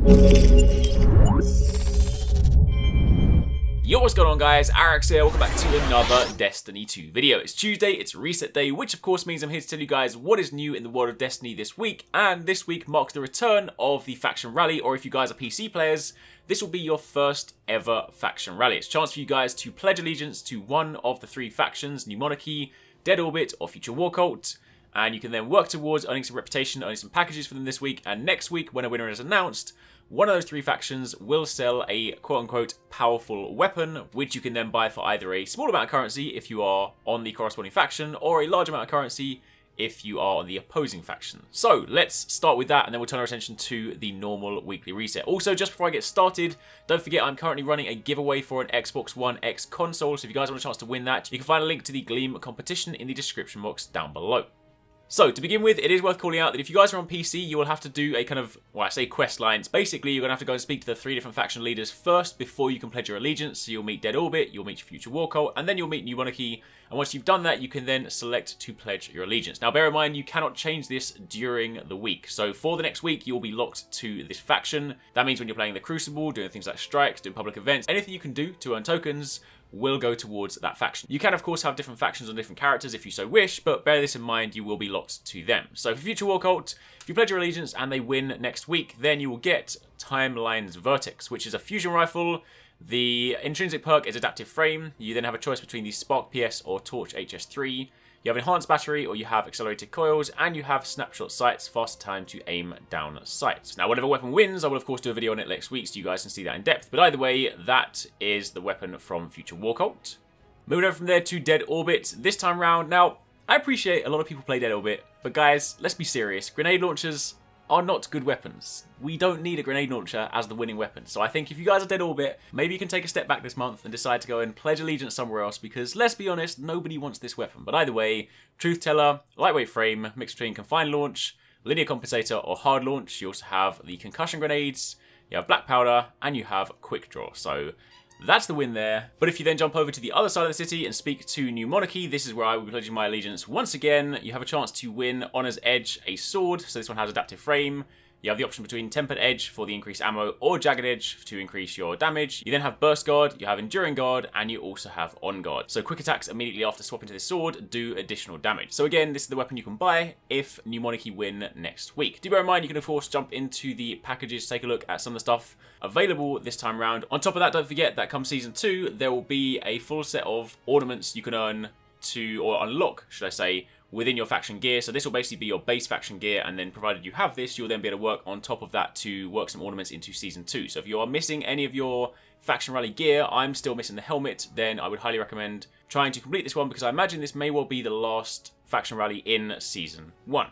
Yo, what's going on guys, Arekkz here, welcome back to another Destiny 2 video. It's Tuesday, it's reset day, which of course means I'm here to tell you guys what is new in the world of Destiny this week, and this week marks the return of the Faction Rally, or if you guys are PC players, this will be your first ever Faction Rally. It's a chance for you guys to pledge allegiance to one of the three factions, New Monarchy, Dead Orbit, or Future War Cult, and you can then work towards earning some reputation, earning some packages for them this week, and next week, when a winner is announced, one of those three factions will sell a quote-unquote powerful weapon, which you can then buy for either a small amount of currency if you are on the corresponding faction, or a large amount of currency if you are on the opposing faction. So let's start with that, and then we'll turn our attention to the normal weekly reset. Also, just before I get started, don't forget I'm currently running a giveaway for an Xbox One X console, so if you guys want a chance to win that, you can find a link to the Gleam competition in the description box down below. So, to begin with, it is worth calling out that if you guys are on PC, you will have to do a kind of, well, I say quest lines. Basically, you're going to have to go and speak to the three different faction leaders first before you can pledge your allegiance. So you'll meet Dead Orbit, you'll meet Future War Cult, and then you'll meet New Monarchy. And once you've done that, you can then select to pledge your allegiance. Now, bear in mind, you cannot change this during the week. So for the next week, you'll be locked to this faction. That means when you're playing the Crucible, doing things like strikes, doing public events, anything you can do to earn tokens will go towards that faction. You can, of course, have different factions on different characters if you so wish, but bear this in mind, you will be locked to them. So for Future War Cult, if you pledge your allegiance and they win next week, then you will get Timeline's Vertex, which is a fusion rifle. The intrinsic perk is Adaptive Frame. You then have a choice between the Spark PS or Torch HS3. You have Enhanced Battery, or you have Accelerated Coils, and you have Snapshot Sights, faster time to aim down sights. Now, whatever weapon wins, I will of course do a video on it next week so you guys can see that in depth. But either way, that is the weapon from Future War Cult. Moving over from there to Dead Orbit this time round. Now, I appreciate a lot of people play Dead Orbit, but guys, let's be serious. Grenade launchers are not good weapons. We don't need a grenade launcher as the winning weapon. So I think if you guys are Dead Orbit, maybe you can take a step back this month and decide to go and pledge allegiance somewhere else, because let's be honest, nobody wants this weapon. But either way, Truth Teller, Lightweight Frame, mixed between Confined Launch, Linear Compensator, or Hard Launch. You also have the Concussion Grenades, you have Black Powder, and you have Quick Draw. So that's the win there. But if you then jump over to the other side of the city and speak to New Monarchy, this is where I will be pledging my allegiance once again. You have a chance to win Honor's Edge, a sword. So this one has Adaptive Frame. You have the option between Tempered Edge for the increased ammo, or Jagged Edge to increase your damage. You then have Burst Guard, you have Enduring Guard, and you also have On Guard. So quick attacks immediately after swapping to this sword do additional damage. So again, this is the weapon you can buy if New Monarchy win next week. Do bear in mind, you can of course jump into the packages, take a look at some of the stuff available this time around. On top of that, don't forget that come Season 2, there will be a full set of ornaments you can earn to, or unlock, should I say, within your faction gear. So this will basically be your base faction gear, and then provided you have this, you'll then be able to work on top of that to work some ornaments into Season 2. So if you are missing any of your Faction Rally gear, I'm still missing the helmet, then I would highly recommend trying to complete this one, because I imagine this may well be the last Faction Rally in Season 1.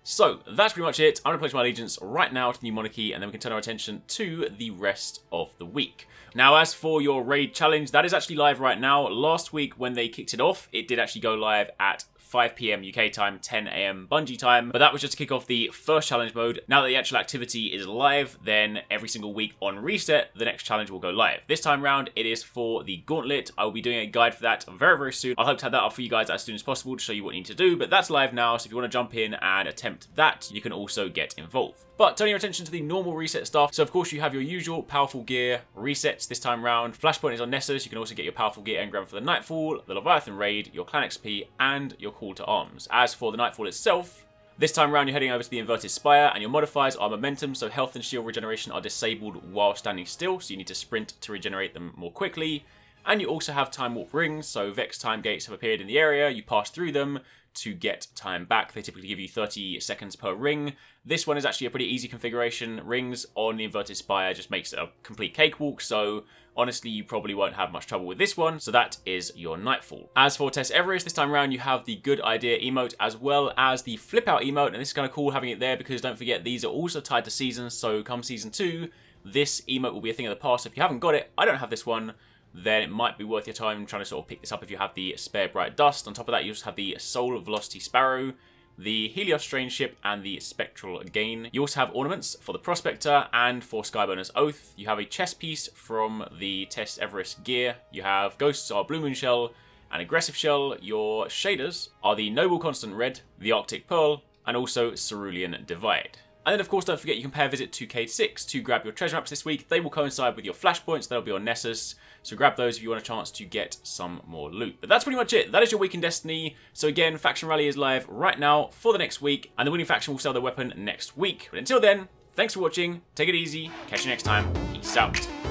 So that's pretty much it. I'm going to pledge my allegiance right now to the New Monarchy, and then we can turn our attention to the rest of the week. Now, as for your raid challenge, that is actually live right now. Last week when they kicked it off, it did actually go live at 5 PM UK time, 10 AM Bungie time, but that was just to kick off the first challenge mode. Now that the actual activity is live, then every single week on reset, the next challenge will go live. This time round, it is for the Gauntlet. I will be doing a guide for that very, very soon. I hope to have that up for you guys as soon as possible to show you what you need to do, but that's live now, so if you want to jump in and attempt that, you can also get involved. But turning your attention to the normal reset stuff, so of course you have your usual powerful gear resets this time round. Flashpoint is on Nessus. You can also get your powerful gear engram for the Nightfall, the Leviathan raid, your Clan XP, and your Call to Arms. As for the Nightfall itself, this time round you're heading over to the Inverted Spire, and your modifiers are momentum, so health and shield regeneration are disabled while standing still, so you need to sprint to regenerate them more quickly. And you also have Time Warp rings, so Vex time gates have appeared in the area, you pass through them to get time back. They typically give you 30 seconds per ring. This one is actually a pretty easy configuration. Rings on the Inverted Spire just makes it a complete cakewalk, so honestly you probably won't have much trouble with this one. So that is your Nightfall. As for Test Eververse, this time around you have the Good Idea emote as well as the Flip Out emote, and this is kind of cool having it there because don't forget these are also tied to seasons, so come Season 2 this emote will be a thing of the past. If you haven't got it, I don't have this one, then it might be worth your time trying to sort of pick this up if you have the Spare Bright Dust. On top of that, you just have the Soul Velocity Sparrow, the Helios Strange Ship, and the Spectral Gain. You also have ornaments for the Prospector and for Skyburner's Oath. You have a chest piece from the Test Everest gear. You have Ghosts or Blue Moon Shell and Aggressive Shell. Your shaders are the Noble Constant Red, the Arctic Pearl, and also Cerulean Divide. And then of course don't forget you can pay a visit to Cade 6 to grab your treasure maps this week. They will coincide with your flashpoints, they'll be on Nessus. So grab those if you want a chance to get some more loot. But that's pretty much it. That is your week in Destiny. So again, Faction Rally is live right now for the next week, and the winning faction will sell their weapon next week. But until then, thanks for watching, take it easy, catch you next time, peace out.